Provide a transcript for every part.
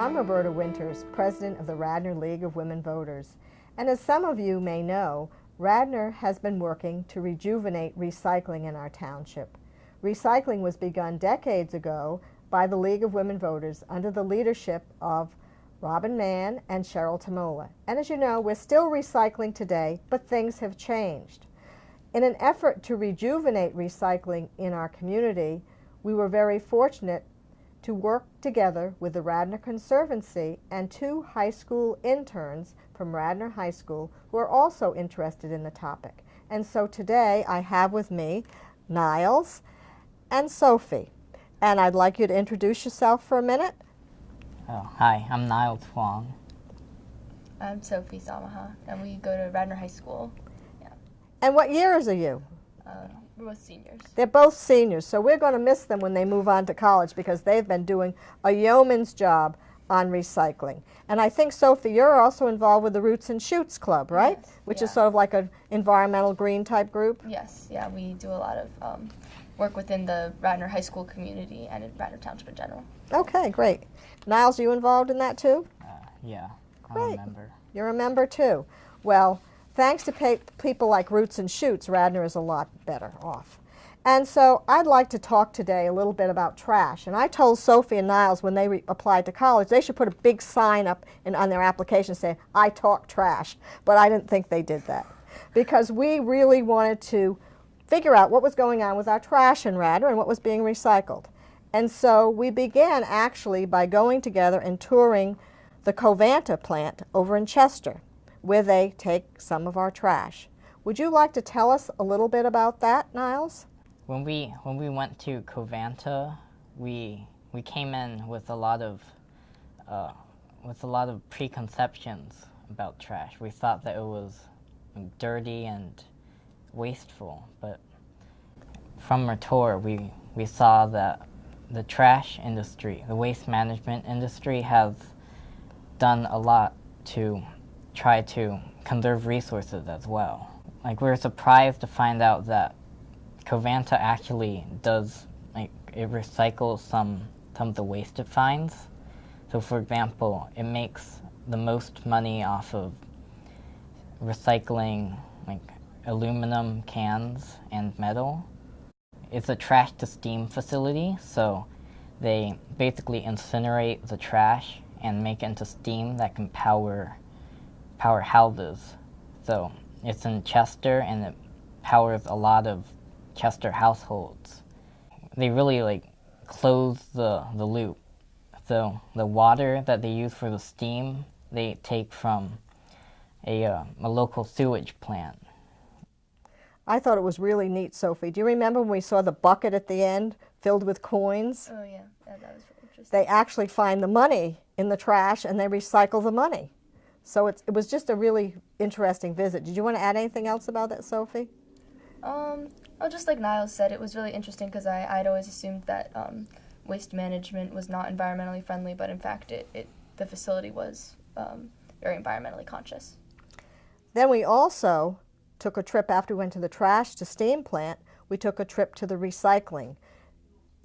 I'm Roberta Winters, president of the Radnor League of Women Voters. And as some of you may know, Radnor has been working to rejuvenate recycling in our township. Recycling was begun decades ago by the League of Women Voters under the leadership of Robin Mann and Cheryl Tamola. And as you know, we're still recycling today, but things have changed. In an effort to rejuvenate recycling in our community, we were very fortunate to work together with the Radnor Conservancy and 2 high school interns from Radnor High School who are also interested in the topic. And so today I have with me Niles and Sophie. And I'd like you to introduce yourself for a minute. Hi, I'm Niles Huang. I'm Sophie Samaha, and we go to Radnor High School. Yeah. And what years are you? We're both seniors. They're both seniors, so we're going to miss them when they move on to college because they've been doing a yeoman's job on recycling. And I think, Sophie, you're also involved with the Roots and Shoots Club, right? Yes, Which yeah. is sort of like an environmental green type group? Yes, yeah, we do a lot of work within the Radnor High School community and in Radnor Township in general. Okay, great. Niles, are you involved in that too? Yeah, I'm Great. a member. You're a member too. Well, thanks to people like Roots and Shoots, Radnor is a lot better off. And so I'd like to talk today a little bit about trash. And I told Sophie and Niles when they applied to college, they should put a big sign up on their application saying, "I talk trash." But I didn't think they did that because we really wanted to figure out what was going on with our trash in Radnor and what was being recycled. And so we began actually by going together and touring the Covanta plant over in Chester, where they take some of our trash. Would you like to tell us a little bit about that, Niles? When we went to Covanta, we came in with a lot of preconceptions about trash. We thought that it was dirty and wasteful, but from our tour, we saw that the trash industry, the waste management industry, has done a lot to try to conserve resources as well. Like, we were surprised to find out that Covanta actually does, it recycles some of the waste it finds. So, for example, it makes the most money off of recycling, aluminum cans and metal. It's a trash to steam facility, so they basically incinerate the trash and make it into steam that can power houses. So it's in Chester, and it powers a lot of Chester households. They really close the loop. So the water that they use for the steam, they take from a local sewage plant. I thought it was really neat, Sophie. Do you remember when we saw the bucket at the end filled with coins? Oh, yeah, that was really interesting. They actually find the money in the trash and they recycle the money. So it was just a really interesting visit. Did you want to add anything else about that, Sophie? Just like Niles said, it was really interesting because I'd always assumed that waste management was not environmentally friendly, but in fact the facility was very environmentally conscious. Then we also took a trip after we went to the trash to steam plant. We took a trip to the recycling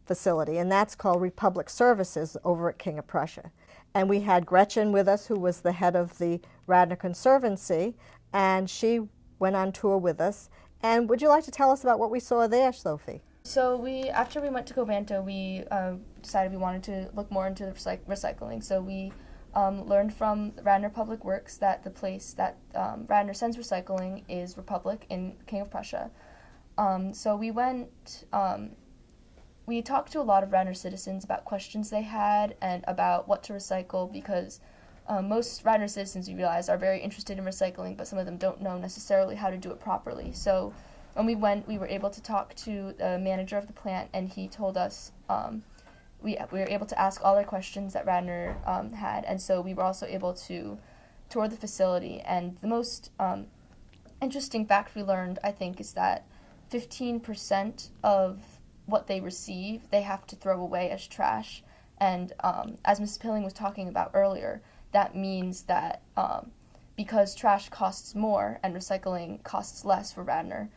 facility, and that's called Republic Services over at King of Prussia. And we had Gretchen with us, who was the head of the Radnor Conservancy, and she went on tour with us. And would you like to tell us about what we saw there, Sophie? So after we went to Covanta, we decided we wanted to look more into recycling. So we learned from Radnor Public Works that the place that Radnor sends recycling is Republic in King of Prussia. So we went, we talked to a lot of Radnor citizens about questions they had and about what to recycle, because most Radnor citizens, we realized, are very interested in recycling, but some of them don't know necessarily how to do it properly. So when we went, we were able to talk to the manager of the plant, and he told us we were able to ask all our questions that Radnor had, and so we were also able to tour the facility. And the most interesting fact we learned, I think, is that 15% of what they receive, they have to throw away as trash. And as Mrs. Pilling was talking about earlier, that means that because trash costs more and recycling costs less for Radnor,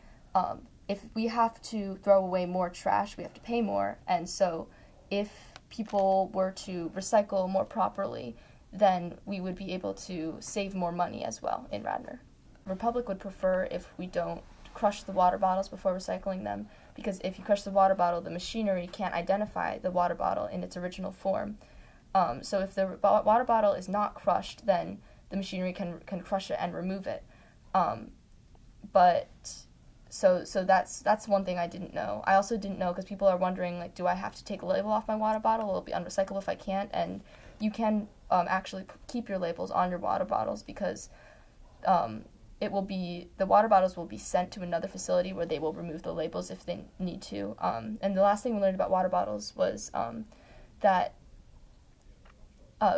if we have to throw away more trash, we have to pay more. And so if people were to recycle more properly, then we would be able to save more money as well in Radnor. Republic would prefer if we don't crush the water bottles before recycling them, because if you crush the water bottle, the machinery can't identify the water bottle in its original form. So if the water bottle is not crushed, then the machinery can crush it and remove it. So that's one thing I didn't know. I also didn't know, because people are wondering, like, do I have to take a label off my water bottle? Will it be unrecyclable if I can't? And you can actually keep your labels on your water bottles, because the water bottles will be sent to another facility where they will remove the labels if they need to. And the last thing we learned about water bottles was that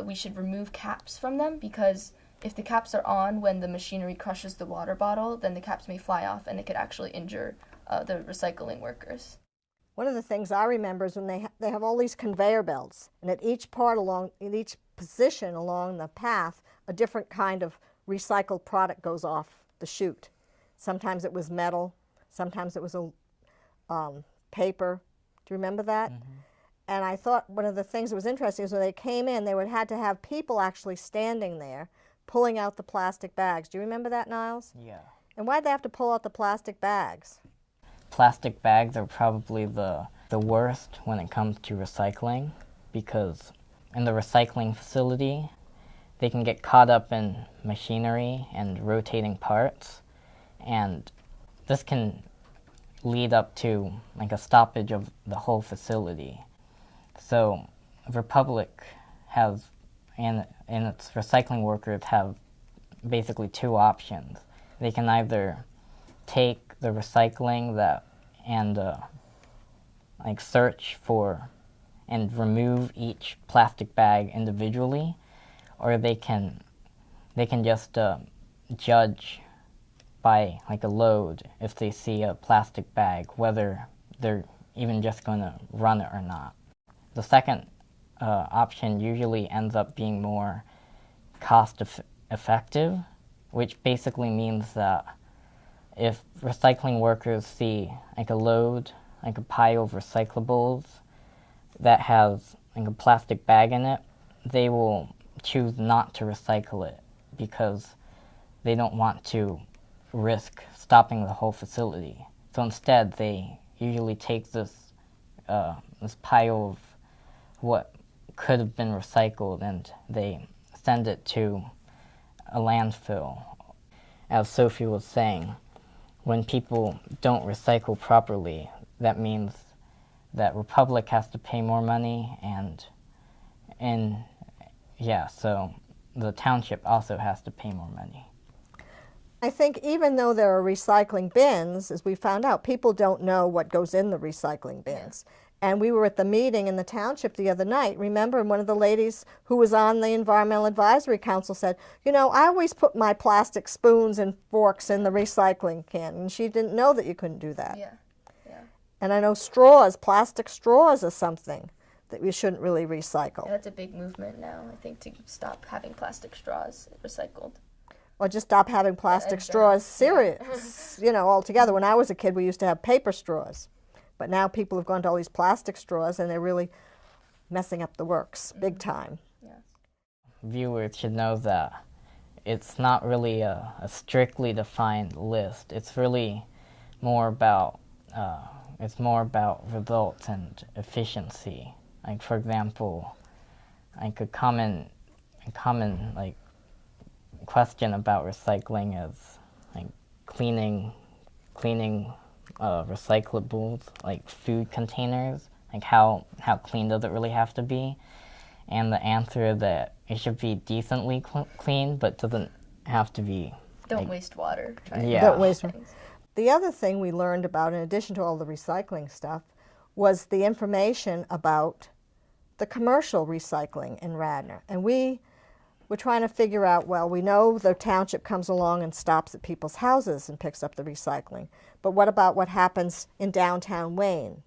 we should remove caps from them, because if the caps are on when the machinery crushes the water bottle, then the caps may fly off and it could actually injure the recycling workers. One of the things I remember is when they have all these conveyor belts, and at each position along the path, a different kind of recycled product goes off the chute. Sometimes it was metal, sometimes it was paper. Do you remember that? Mm-hmm. And I thought one of the things that was interesting is when they came in, they would had to have people actually standing there pulling out the plastic bags. Do you remember that, Niles? Yeah. And why'd they have to pull out the plastic bags? Plastic bags are probably the worst when it comes to recycling, because in the recycling facility, they can get caught up in machinery and rotating parts, and this can lead up to like a stoppage of the whole facility. So Republic has, and its recycling workers have basically two options. They can either take the recycling and search for and remove each plastic bag individually, or they can just judge by like a load if they see a plastic bag, whether they're even just going to run it or not. The second option usually ends up being more cost-effective, which basically means that if recycling workers see like a load, like a pile of recyclables that has like a plastic bag in it, they will choose not to recycle it because they don't want to risk stopping the whole facility. So instead, they usually take this pile of what could have been recycled and they send it to a landfill. As Sophie was saying, when people don't recycle properly, that means that Republic has to pay more money, so the township also has to pay more money. I think even though there are recycling bins, as we found out, people don't know what goes in the recycling bins. Yeah. And we were at the meeting in the township the other night, remember, and one of the ladies who was on the Environmental Advisory Council said, I always put my plastic spoons and forks in the recycling can, and she didn't know that you couldn't do that. Yeah. And I know straws, plastic straws are something that we shouldn't really recycle. Yeah, that's a big movement now, I think, to stop having plastic straws recycled. Or just stop having plastic straws serious, altogether. When I was a kid, we used to have paper straws. But now people have gone to all these plastic straws, and they're really messing up the works, big time. Yes. Viewers should know that it's not really a strictly defined list. It's really more about results and efficiency. Like, for example, like a common like question about recycling is like cleaning recyclables, like food containers, like how clean does it really have to be? And the answer is that it should be decently clean, but doesn't have to be. Don't waste water. Don't waste water. The other thing we learned about, in addition to all the recycling stuff, was the information about the commercial recycling in Radnor. And we were trying to figure out, well, we know the township comes along and stops at people's houses and picks up the recycling. But what about what happens in downtown Wayne?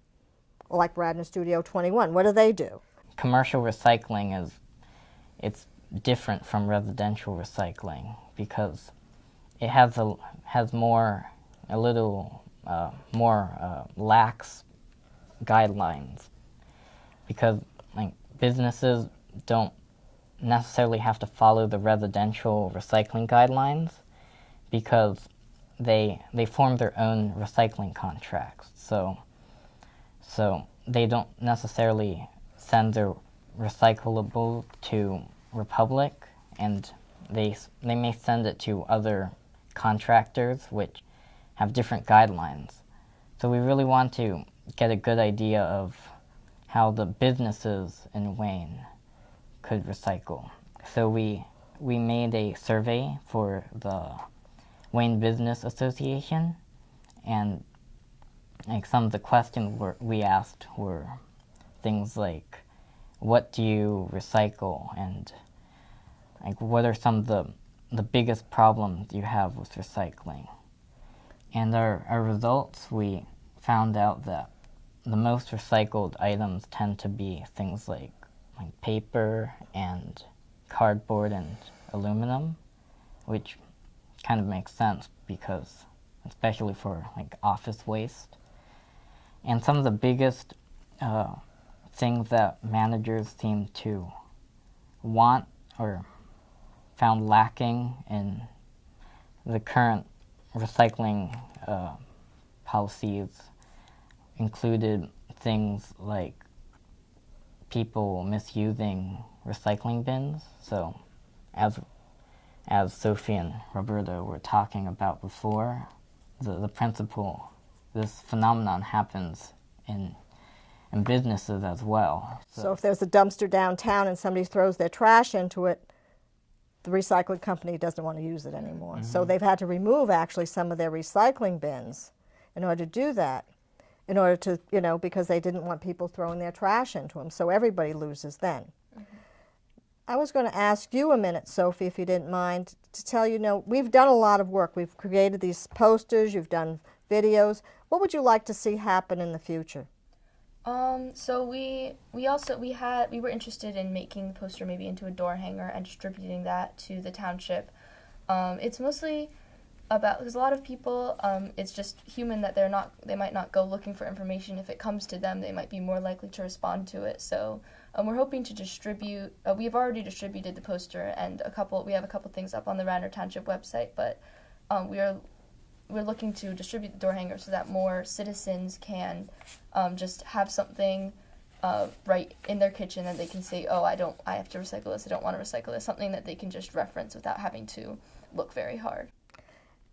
Or like Radnor Studio 21, what do they do? Commercial recycling it's different from residential recycling because it has a little more lax guidelines, because like businesses don't necessarily have to follow the residential recycling guidelines because they form their own recycling contracts. So they don't necessarily send their recyclable to Republic, and they may send it to other contractors which have different guidelines. So we really want to get a good idea of how the businesses in Wayne could recycle. So we made a survey for the Wayne Business Association, and like some of the questions we asked were things like, what do you recycle, and like what are some of the biggest problems you have with recycling. And our results, we found out that the most recycled items tend to be things like paper and cardboard and aluminum, which kind of makes sense because, especially for like office waste. And some of the biggest things that managers seem to want or found lacking in the current recycling policies included things like people misusing recycling bins. So as Sophie and Roberta were talking about before, the principle, this phenomenon happens in businesses as well. So if there's a dumpster downtown and somebody throws their trash into it, the recycling company doesn't want to use it anymore. Mm-hmm. So they've had to remove actually some of their recycling bins in order to do that, in order to, because they didn't want people throwing their trash into them. So everybody loses then. Mm-hmm. I was going to ask you a minute, Sophie, if you didn't mind, to tell we've done a lot of work. We've created these posters, you've done videos. What would you like to see happen in the future? So we were interested in making the poster maybe into a door hanger and distributing that to the township. It's mostly about, because a lot of people, it's just human that they might not go looking for information. If it comes to them, they might be more likely to respond to it. So we're hoping to distribute, we've already distributed the poster, and we have a couple things up on the Radnor Township website, but we're looking to distribute the door hanger so that more citizens can just have something right in their kitchen that they can say, oh, I have to recycle this, I don't want to recycle this, something that they can just reference without having to look very hard.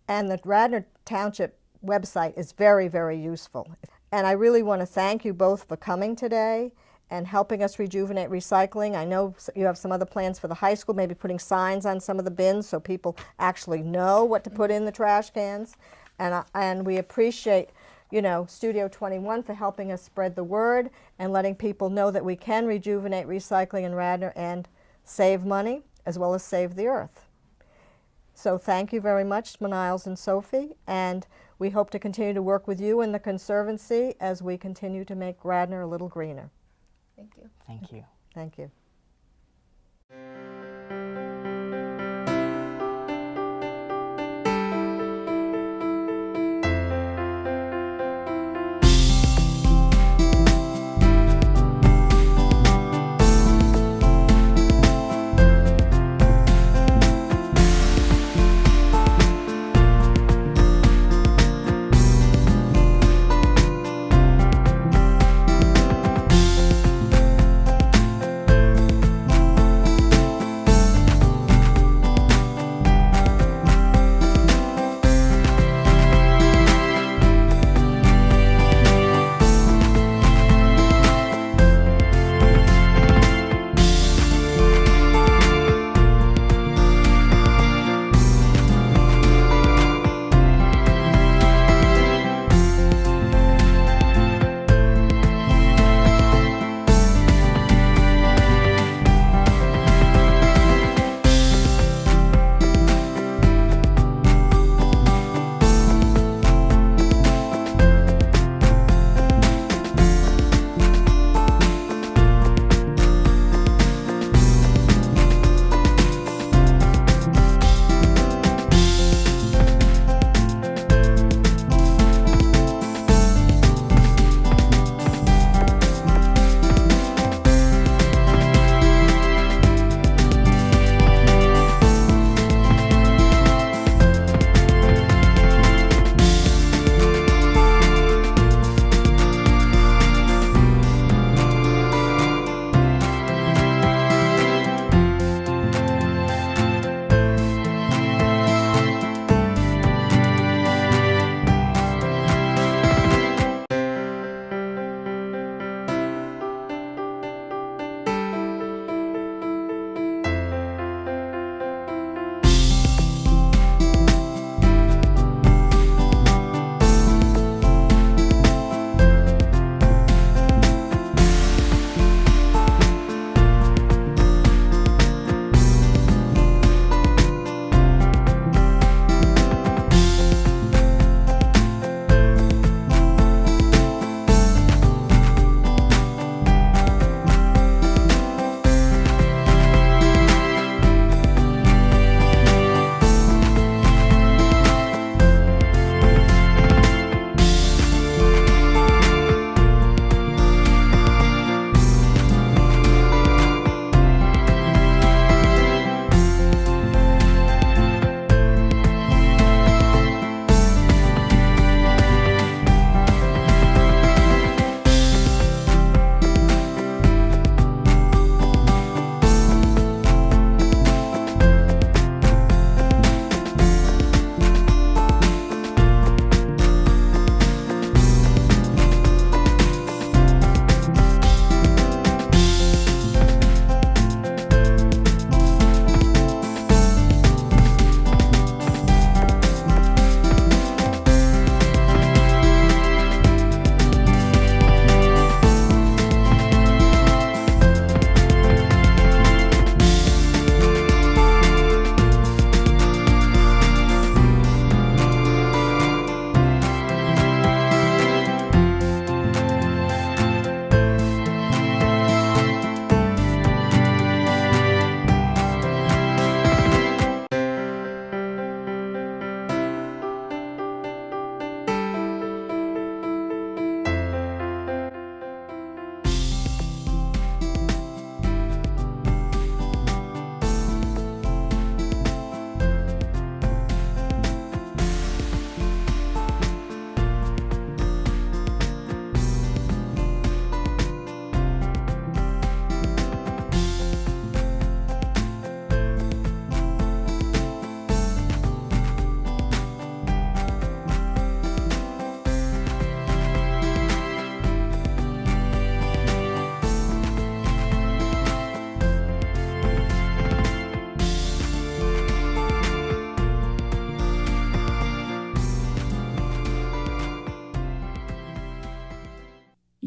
And the Radnor Township website is very, very useful. And I really want to thank you both for coming today and helping us rejuvenate recycling. I know you have some other plans for the high school, maybe putting signs on some of the bins so people actually know what to put in the trash cans. And we appreciate, Studio 21 for helping us spread the word and letting people know that we can rejuvenate recycling in Radnor and save money as well as save the earth. So thank you very much, Niles and Sophie, and we hope to continue to work with you in the Conservancy as we continue to make Radnor a little greener. Thank you. Thank you. Thank you.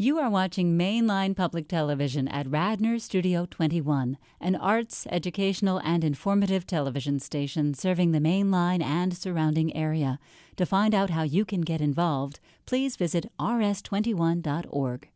You are watching Mainline Public Television at Radnor Studio 21, an arts, educational, and informative television station serving the Mainline and surrounding area. To find out how you can get involved, please visit rs21.org.